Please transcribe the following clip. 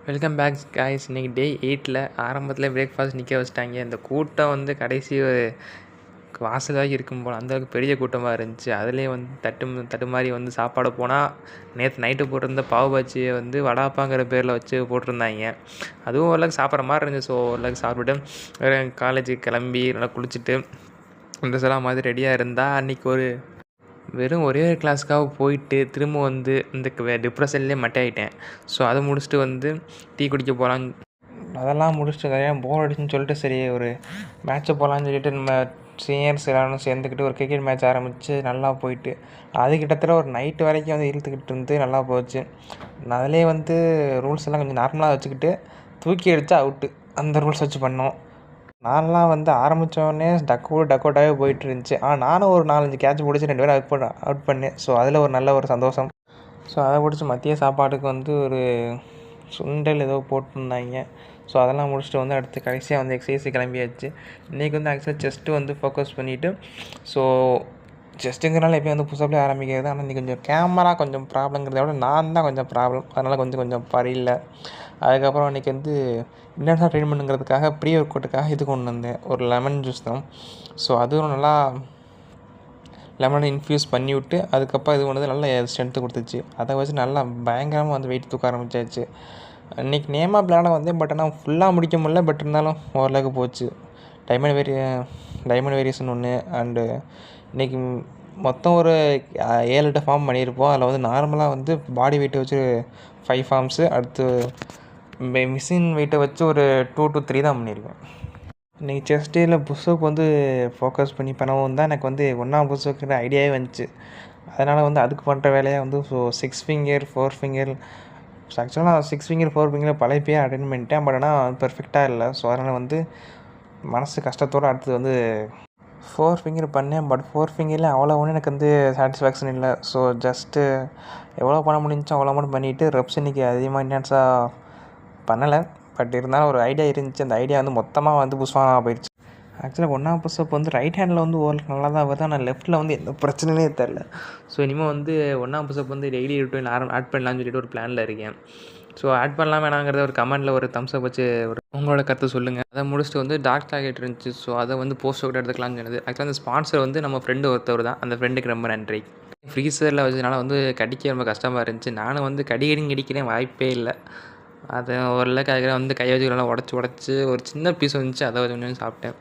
Welcome back guys. இன்றைக்கி டே 8ல் ஆரம்பத்தில் breakfast நிற்க வச்சுட்டாங்க. இந்த கூட்டம் வந்து கடைசி வாசல் வரைக்கும் இருக்கும் போல் அந்தளவுக்கு பெரிய கூட்டமாக இருந்துச்சு. அதிலே வந்து தட்டு மாதிரி வந்து சாப்பாடு போனால் நேற்று நைட்டு போட்டிருந்த பாவு பாஜியை வந்து வடாப்பாங்கிற பேரில் வச்சு போட்டிருந்தாங்க. அதுவும் ஓரளவுக்கு சாப்பிட்ற மாதிரி இருந்துச்சு. ஸோ ஓரளவுக்கு சாப்பிட்டுட்டு காலேஜுக்கு கிளம்பி நல்லா குளிச்சுட்டு ட்ரெஸ் எல்லாம் மாதிரி ரெடியாக இருந்தால் அன்றைக்கி வெறும் ஒரே ஒரு கிளாஸுக்காக போயிட்டு திரும்ப வந்து இந்த டிப்ரெஷன்லேயே மட்டையாயிட்டேன். ஸோ அதை முடிச்சுட்டு வந்து டீ குடிக்க போகலான்னு அதெல்லாம் முடிச்சுட்டு நிறையா போர் அடிச்சுன்னு சொல்லிட்டு சரி ஒரு மேட்ச்சு போகலான்னு சொல்லிட்டு நம்ம சீனியர்ஸ் எல்லாரும் சேர்ந்துக்கிட்டு ஒரு கிரிக்கெட் மேட்ச் ஆரம்பித்து நல்லா போயிட்டு அது கிட்டத்தட்ட ஒரு நைட்டு வரைக்கும் வந்து இழுத்துக்கிட்டு இருந்து நல்லா போச்சு. அதிலே வந்து ரூல்ஸ் எல்லாம் கொஞ்சம் நார்மலாக வச்சுக்கிட்டு தூக்கி அடித்தா அவுட்டு அந்த ரூல்ஸ் வச்சு பண்ணோம். நான்லாம் வந்து ஆரம்பித்தோடனே டக் அவுட்டாகவே போயிட்டு இருந்துச்சு. நானும் ஒரு 4-5 கேட்ச் பிடிச்சி 2 பேரும் அவுட் பண்ணேன். ஸோ அதில் ஒரு நல்ல ஒரு சந்தோஷம். ஸோ அதை பிடிச்சி மதிய சாப்பாட்டுக்கு வந்து ஒரு சுண்டல் ஏதோ போட்டிருந்தாங்க. ஸோ அதெல்லாம் முடிச்சுட்டு வந்து அடுத்து கடைசியாக வந்து எக்ஸசைஸ் கிளம்பியாச்சு. இன்றைக்கி வந்து ஆக்சுவலாக செஸ்ட்டு வந்து ஃபோக்கஸ் பண்ணிவிட்டு ஸோ செஸ்ட்டுங்கிறனால எப்போயும் வந்து புஷ்அப்லேயே ஆரம்பிக்கிறது. ஆனால் இன்றைக்கி கொஞ்சம் கேமரா கொஞ்சம் ப்ராப்ளங்கிறத விட நான் தான் கொஞ்சம் ப்ராப்ளம். அதனால் கொஞ்சம் பரியில்லை. அதுக்கப்புறம் இன்றைக்கி வந்து இன்டென்ஸாக ட்ரெயின் பண்ணுங்கிறதுக்காக ப்ரீ ஒர்க் அவுட்டுக்காக இது கொண்டு வந்தேன், ஒரு லெமன் ஜூஸ் தான். ஸோ அதுவும் நல்லா லெமனை இன்ஃப்யூஸ் பண்ணி விட்டு அதுக்கப்புறம் இது கொண்டு நல்லா ஸ்ட்ரென்த்து கொடுத்துச்சு. அதை வச்சு நல்லா பயங்கரமாக வந்து வெயிட் தூக்க ஆரம்பித்தாச்சு. இன்றைக்கி நேம் ஆஃப் விளையாட வந்தேன். பட் ஆனால் ஃபுல்லாக முடிக்க முடியல. பட் இருந்தாலும் ஓரளவுக்கு போச்சு. டைமண்ட் வேரியேஷன் ஒன்று அண்டு இன்றைக்கி மொத்தம் ஒரு 7-8 ஃபார்ம் பண்ணியிருப்போம். அதில் வந்து நார்மலாக வந்து பாடி வெயிட்டை வச்சு 5 ஃபார்ம்ஸு, அடுத்து மிஷின் வெயிட்டை வச்சு ஒரு 2 to 3 தான் பண்ணியிருக்கேன். இன்றைக்கி செஸ்ட் டேயில் புஷ்அப் வந்து ஃபோக்கஸ் பண்ணி பண்ணவும் தான் எனக்கு வந்து 1ஆம் புஷ்அப்ங்கிற ஐடியாவே வந்துச்சு. அதனால் வந்து அதுக்கு பண்ணுற வேலையாக வந்து 6 ஃபிங்கர் 4 ஃபிங்கர் ஆக்சுவலாக நான் 6 ஃபிங்கர் 4 ஃபிங்கர் பழைய பேர் அட்டன் பண்ணிட்டேன். பட் ஆனால் பெர்ஃபெக்டாக இல்லை. ஸோ அதனால் வந்து மனசு கஷ்டத்தோடு அடுத்தது வந்து 4 ஃபிங்கர் பண்ணேன். பட் 4 ஃபிங்கரில் அவ்வளோ ஒன்றும் எனக்கு வந்து சாட்டிஸ்ஃபேக்ஷன் இல்லை. ஸோ ஜஸ்ட்டு எவ்வளோ பண்ண முடிஞ்சுச்சோ அவ்வளோ மட்டும் பண்ணிவிட்டு ரெப்ஸ் இன்றைக்கி அதிகமாக இன்டென்ஸாக பண்ணலை. பட் இருந்தாலும் ஒரு ஐடியா இருந்துச்சு. அந்த ஐடியா வந்து மொத்தமாக வந்து புஷ்வாக போயிடுச்சு. ஆக்சுவலாக 1ஆம் புஷ்அப் வந்து ரைட் ஹேண்டில் வந்து ஓரளவுக்கு நல்லா தான் வருது. ஆனால் லெஃப்ட்டில் வந்து எந்த பிரச்சனையே தெரில. ஸோ இனிமேல் வந்து 1ஆம் புஷ்அப் வந்து டெய்லி ரொட்டீன் ஆட் பண்ணலான்னு சொல்லிட்டு ஒரு பிளானில் இருக்கேன். ஸோ ஆட் பண்ணலாம் வேணாங்கிறத ஒரு கமெண்ட்டில் ஒரு தம்ஸ்அப் வச்சு உங்களோட கருத்து சொல்லுங்கள். அதை முடிச்சுட்டு வந்து டார்க் சாக்லேட் இருந்துச்சு. ஸோ அதை வந்து போஸ்ட் அவுட் எடுத்துக்கலாம்னு சொன்னது. ஆக்சுவலாக அந்த ஸ்பான்சர் வந்து நம்ம ஃப்ரெண்டு ஒருத்தவர் தான். அந்த ஃப்ரெண்டுக்கு ரொம்ப நன்றி. ஃப்ரீசரில் வச்சதுனால வந்து கடிக்க ரொம்ப கஷ்டமாக இருந்துச்சு. நானும் வந்து கடிக்கிறேன் வாய்ப்பே இல்லை. அதை ஓரளவுக்கு அதுக்கு வந்து கையை வச்சு நல்லா உடச்சி ஒரு சின்ன பீஸ் வந்துச்சு. அதை கொஞ்சம் சாப்பிட்டேன்.